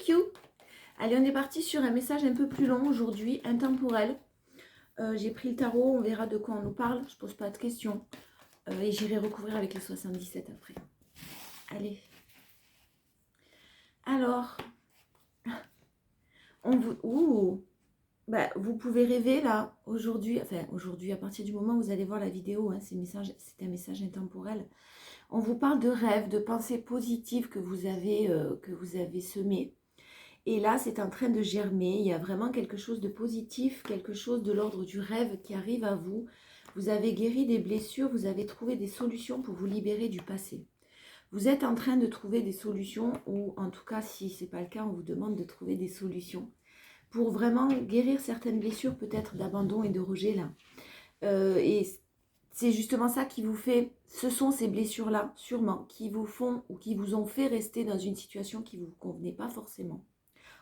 Q. Allez, on est parti sur un message un peu plus long aujourd'hui, intemporel. J'ai pris le tarot, on verra de quoi on nous parle. Je pose pas de questions. Et j'irai recouvrir avec les 77 après. Allez. Alors, vous pouvez rêver là, aujourd'hui, à partir du moment où vous allez voir la vidéo, hein, c'est un message intemporel. On vous parle de rêves, de pensées positives que vous avez semées. Et là, c'est en train de germer. Il y a vraiment quelque chose de positif, quelque chose de l'ordre du rêve qui arrive à vous. Vous avez guéri des blessures, vous avez trouvé des solutions pour vous libérer du passé. Vous êtes en train de trouver des solutions, ou en tout cas, si ce n'est pas le cas, on vous demande de trouver des solutions pour vraiment guérir certaines blessures, peut-être d'abandon et de rejet là. Et c'est justement ça qui vous fait, ce sont ces blessures-là, sûrement, qui vous font ou qui vous ont fait rester dans une situation qui ne vous convenait pas forcément.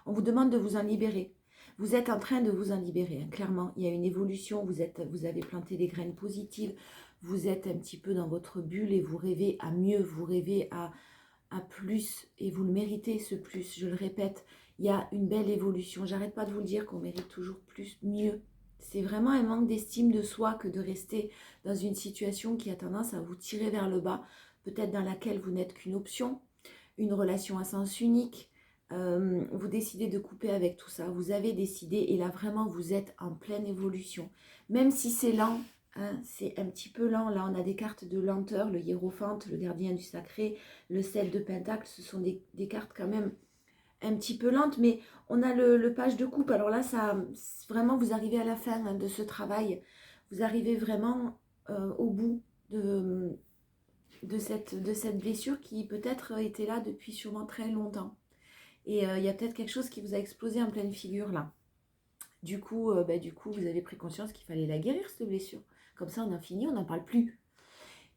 On vous demande de vous en libérer. Vous êtes en train de vous en libérer, hein. Clairement. Il y a une évolution, vous avez planté des graines positives, vous êtes un petit peu dans votre bulle et vous rêvez à mieux, vous rêvez à plus et vous le méritez ce plus, je le répète. Il y a une belle évolution. J'arrête pas de vous le dire qu'on mérite toujours plus, mieux. C'est vraiment un manque d'estime de soi que de rester dans une situation qui a tendance à vous tirer vers le bas, peut-être dans laquelle vous n'êtes qu'une option, une relation à sens unique. Vous décidez de couper avec tout ça, vous avez décidé et là vraiment vous êtes en pleine évolution. Même si c'est lent, hein, c'est un petit peu lent, là on a des cartes de lenteur, le hiérophante, le gardien du sacré, le 7 de pentacle, ce sont des cartes quand même un petit peu lentes, mais on a le page de coupe. Alors là, ça vraiment vous arrivez à la fin, hein, de ce travail, vous arrivez vraiment au bout de cette blessure qui peut-être était là depuis sûrement très longtemps. Et il y a peut-être quelque chose qui vous a explosé en pleine figure là. Du coup, vous avez pris conscience qu'il fallait la guérir, cette blessure. Comme ça, on en finit, on n'en parle plus.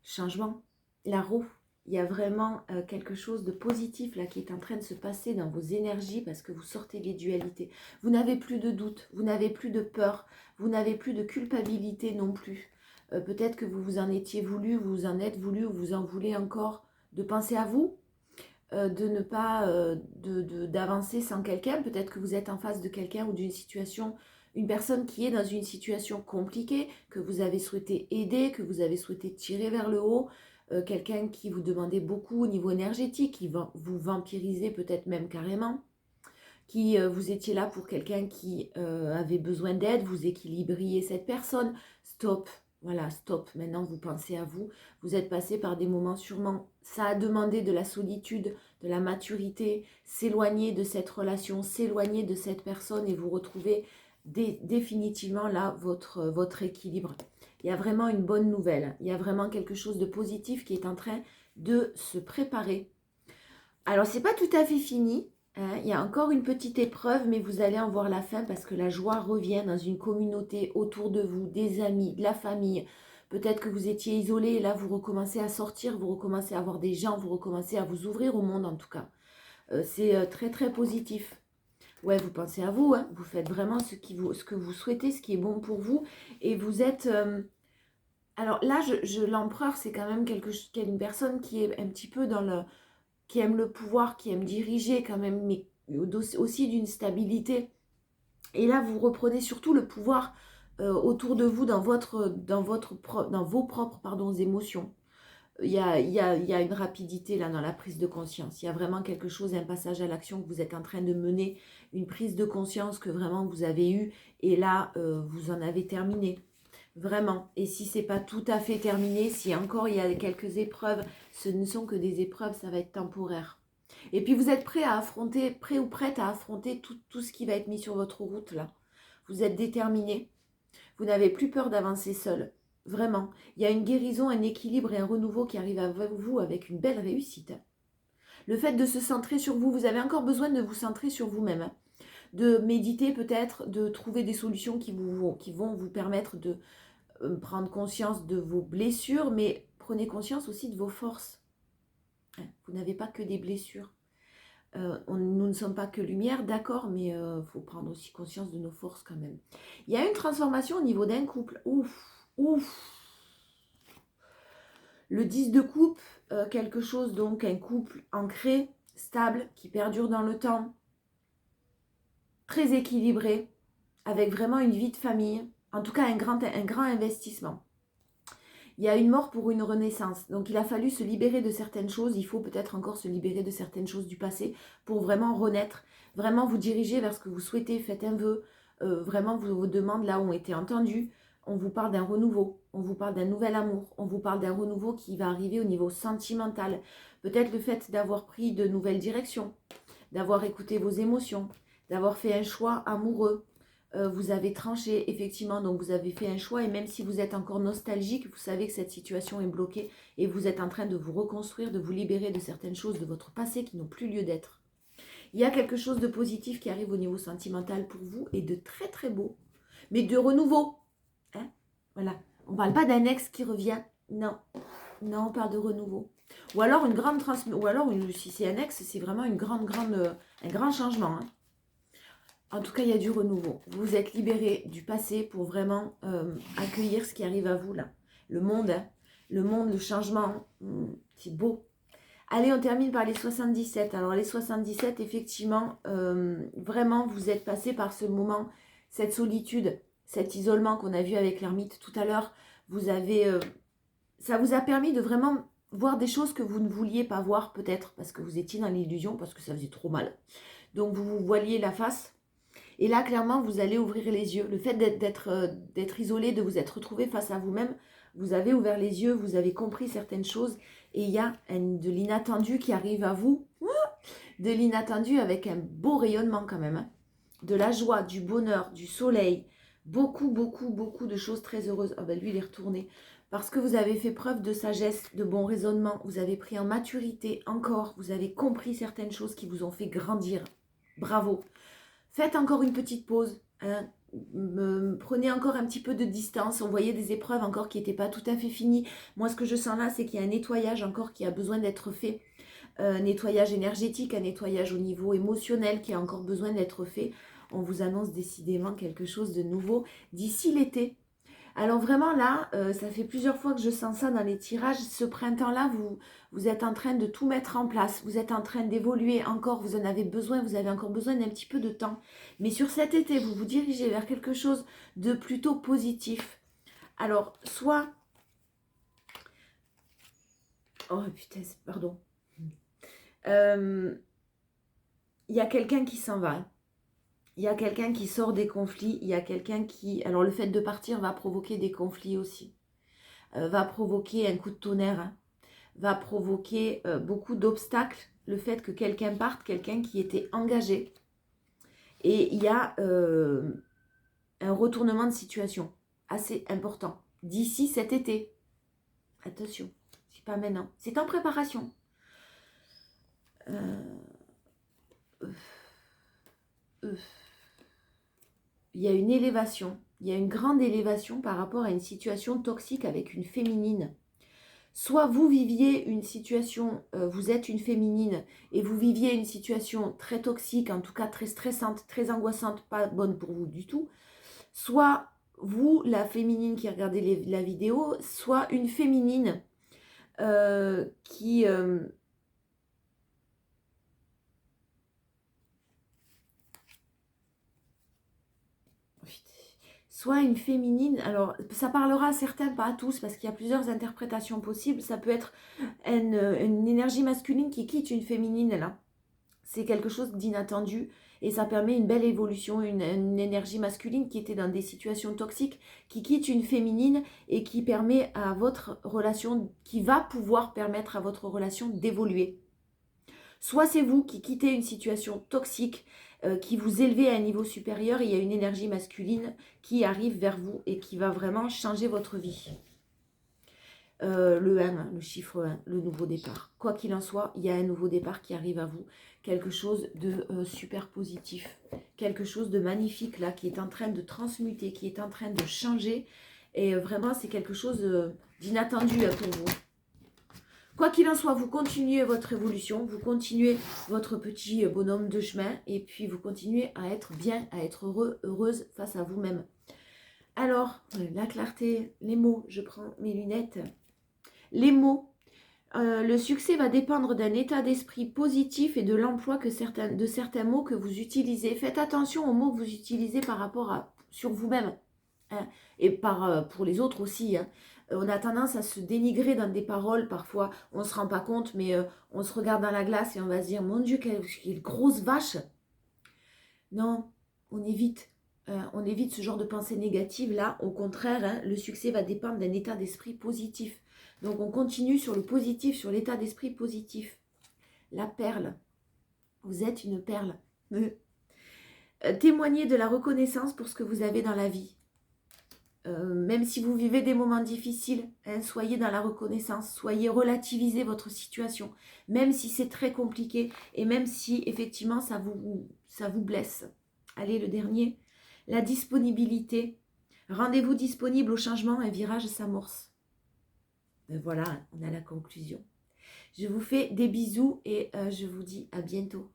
Changement, la roue. Il y a vraiment quelque chose de positif là qui est en train de se passer dans vos énergies parce que vous sortez des dualités. Vous n'avez plus de doute, vous n'avez plus de peur, vous n'avez plus de culpabilité non plus. Peut-être que vous vous en étiez voulu, vous vous en êtes voulu ou vous en voulez encore de penser à vous, de ne pas d'avancer sans quelqu'un. Peut-être que vous êtes en face de quelqu'un ou d'une situation, une personne qui est dans une situation compliquée, que vous avez souhaité aider, que vous avez souhaité tirer vers le haut, quelqu'un qui vous demandait beaucoup au niveau énergétique, qui vous vampirisait peut-être même carrément, qui vous étiez là pour quelqu'un qui avait besoin d'aide, vous équilibriez cette personne. Stop. Voilà, stop. Maintenant, vous pensez à vous. Vous êtes passé par des moments sûrement, ça a demandé de la solitude, de la maturité, s'éloigner de cette relation, s'éloigner de cette personne et vous retrouver définitivement là votre équilibre. Il y a vraiment une bonne nouvelle. Il y a vraiment quelque chose de positif qui est en train de se préparer. Alors, c'est pas tout à fait fini. Hein, il y a encore une petite épreuve, mais vous allez en voir la fin parce que la joie revient dans une communauté autour de vous, des amis, de la famille. Peut-être que vous étiez isolé et là, vous recommencez à sortir, vous recommencez à voir des gens, vous recommencez à vous ouvrir au monde en tout cas. C'est très très positif. Ouais, vous pensez à vous, hein, vous faites vraiment ce que vous souhaitez, ce qui est bon pour vous. Et vous êtes... Alors là, l'empereur, c'est quand même une personne qui est un petit peu dans le... qui aime le pouvoir, qui aime diriger quand même, mais aussi d'une stabilité. Et là, vous reprenez surtout le pouvoir autour de vous dans vos propres émotions. Il y a une rapidité là dans la prise de conscience. Il y a vraiment quelque chose, un passage à l'action que vous êtes en train de mener, une prise de conscience que vraiment vous avez eue. Et là, vous en avez terminé. Vraiment. Et si c'est pas tout à fait terminé, si encore il y a quelques épreuves, ce ne sont que des épreuves, ça va être temporaire. Et puis vous êtes prêt ou prête à affronter tout ce qui va être mis sur votre route là. Vous êtes déterminé. Vous n'avez plus peur d'avancer seul. Vraiment. Il y a une guérison, un équilibre et un renouveau qui arrive à vous avec une belle réussite. Le fait de se centrer sur vous, vous avez encore besoin de vous centrer sur vous-même. De méditer peut-être, de trouver des solutions qui vont vous permettre de prendre conscience de vos blessures, mais prenez conscience aussi de vos forces. Vous n'avez pas que des blessures. Nous ne sommes pas que lumière, d'accord, mais il faut prendre aussi conscience de nos forces quand même. Il y a une transformation au niveau d'un couple. Ouf, ouf. Le 10 de coupe, quelque chose donc, un couple ancré, stable, qui perdure dans le temps. très équilibré, avec vraiment une vie de famille, en tout cas un grand investissement. Il y a une mort pour une renaissance, donc il a fallu se libérer de certaines choses, il faut peut-être encore se libérer de certaines choses du passé pour vraiment renaître, vraiment vous diriger vers ce que vous souhaitez, faites un vœu, vraiment vos demandes là ont été entendues, on vous parle d'un renouveau, on vous parle d'un nouvel amour, on vous parle d'un renouveau qui va arriver au niveau sentimental, peut-être le fait d'avoir pris de nouvelles directions, d'avoir écouté vos émotions, d'avoir fait un choix amoureux, vous avez tranché, effectivement, donc vous avez fait un choix, et même si vous êtes encore nostalgique, vous savez que cette situation est bloquée, et vous êtes en train de vous reconstruire, de vous libérer de certaines choses de votre passé qui n'ont plus lieu d'être. Il y a quelque chose de positif qui arrive au niveau sentimental pour vous, et de très très beau, mais de renouveau. Hein, voilà, on ne parle pas d'un ex qui revient, non, non, on parle de renouveau. Ou alors une grande ou alors si c'est un ex, c'est vraiment un grand changement. Hein. En tout cas, il y a du renouveau. Vous êtes libéré du passé pour vraiment accueillir ce qui arrive à vous là. Le monde, hein. Le monde, le changement, c'est beau. Allez, on termine par les 77. Alors les 77, effectivement, vraiment, vous êtes passé par ce moment, cette solitude, cet isolement qu'on a vu avec l'ermite tout à l'heure. Vous avez, ça vous a permis de vraiment voir des choses que vous ne vouliez pas voir peut-être, parce que vous étiez dans l'illusion, parce que ça faisait trop mal. Donc vous vous voiliez la face. Et là, clairement, vous allez ouvrir les yeux. Le fait d'être isolé, de vous être retrouvé face à vous-même, vous avez ouvert les yeux, vous avez compris certaines choses. Et il y a de l'inattendu qui arrive à vous. De l'inattendu avec un beau rayonnement quand même. Hein. De la joie, du bonheur, du soleil. Beaucoup, beaucoup, beaucoup de choses très heureuses. Ah ben lui, il est retourné. Parce que vous avez fait preuve de sagesse, de bon raisonnement. Vous avez pris en maturité encore. Vous avez compris certaines choses qui vous ont fait grandir. Bravo. Faites encore une petite pause. Hein. Prenez encore un petit peu de distance. On voyait des épreuves encore qui n'étaient pas tout à fait finies. Moi, ce que je sens là, c'est qu'il y a un nettoyage encore qui a besoin d'être fait. Un nettoyage énergétique, un nettoyage au niveau émotionnel qui a encore besoin d'être fait. On vous annonce décidément quelque chose de nouveau d'ici l'été. Alors vraiment là, ça fait plusieurs fois que je sens ça dans les tirages. Ce printemps-là, vous êtes en train de tout mettre en place. Vous êtes en train d'évoluer encore. Vous en avez besoin. Vous avez encore besoin d'un petit peu de temps. Mais sur cet été, vous vous dirigez vers quelque chose de plutôt positif. Alors, soit... Oh putain, pardon. Il y a quelqu'un qui s'en va. Il y a quelqu'un qui sort des conflits. Il y a quelqu'un qui... Alors, le fait de partir va provoquer des conflits aussi. Va provoquer un coup de tonnerre, hein, va provoquer beaucoup d'obstacles, le fait que quelqu'un parte, quelqu'un qui était engagé. Et il y a un retournement de situation assez important d'ici cet été. Attention, c'est pas maintenant, c'est en préparation. Il y a une élévation, il y a une grande élévation par rapport à une situation toxique avec une féminine. Soit vous viviez une situation, vous êtes une féminine, et vous viviez une situation très toxique, en tout cas très stressante, très angoissante, pas bonne pour vous du tout. Soit vous, la féminine qui regardez la vidéo, soit une féminine qui... soit une féminine, alors ça parlera à certains, pas à tous, parce qu'il y a plusieurs interprétations possibles. Ça peut être une énergie masculine qui quitte une féminine, là. C'est quelque chose d'inattendu et ça permet une belle évolution, une énergie masculine qui était dans des situations toxiques, qui quitte une féminine et qui permet à votre relation, qui va pouvoir permettre à votre relation d'évoluer. Soit c'est vous qui quittez une situation toxique, qui vous élevez à un niveau supérieur, et il y a une énergie masculine qui arrive vers vous et qui va vraiment changer votre vie. Le 1, le chiffre 1, le nouveau départ. Quoi qu'il en soit, il y a un nouveau départ qui arrive à vous. Quelque chose de super positif. Quelque chose de magnifique là, qui est en train de transmuter, qui est en train de changer. Et vraiment, c'est quelque chose d'inattendu pour vous. Quoi qu'il en soit, vous continuez votre évolution, vous continuez votre petit bonhomme de chemin et puis vous continuez à être bien, à être heureux, heureuse face à vous-même. Alors, la clarté, les mots, je prends mes lunettes. Les mots, Le succès va dépendre d'un état d'esprit positif et de l'emploi de certains mots que vous utilisez. Faites attention aux mots que vous utilisez par rapport à sur vous-même, hein, et pour les autres aussi, hein. On a tendance à se dénigrer dans des paroles parfois, on ne se rend pas compte, mais on se regarde dans la glace et on va se dire, mon Dieu, quelle grosse vache. Non, on évite. On évite ce genre de pensée négative là. Au contraire, hein, le succès va dépendre d'un état d'esprit positif. Donc on continue sur le positif, sur l'état d'esprit positif. La perle. Vous êtes une perle. Témoignez de la reconnaissance pour ce que vous avez dans la vie. Même si vous vivez des moments difficiles, hein, soyez dans la reconnaissance, soyez relativisez votre situation, même si c'est très compliqué et même si effectivement ça vous blesse. Allez, le dernier, la disponibilité. Rendez-vous disponible au changement, un virage s'amorce. Ben voilà, on a la conclusion. Je vous fais des bisous et je vous dis à bientôt.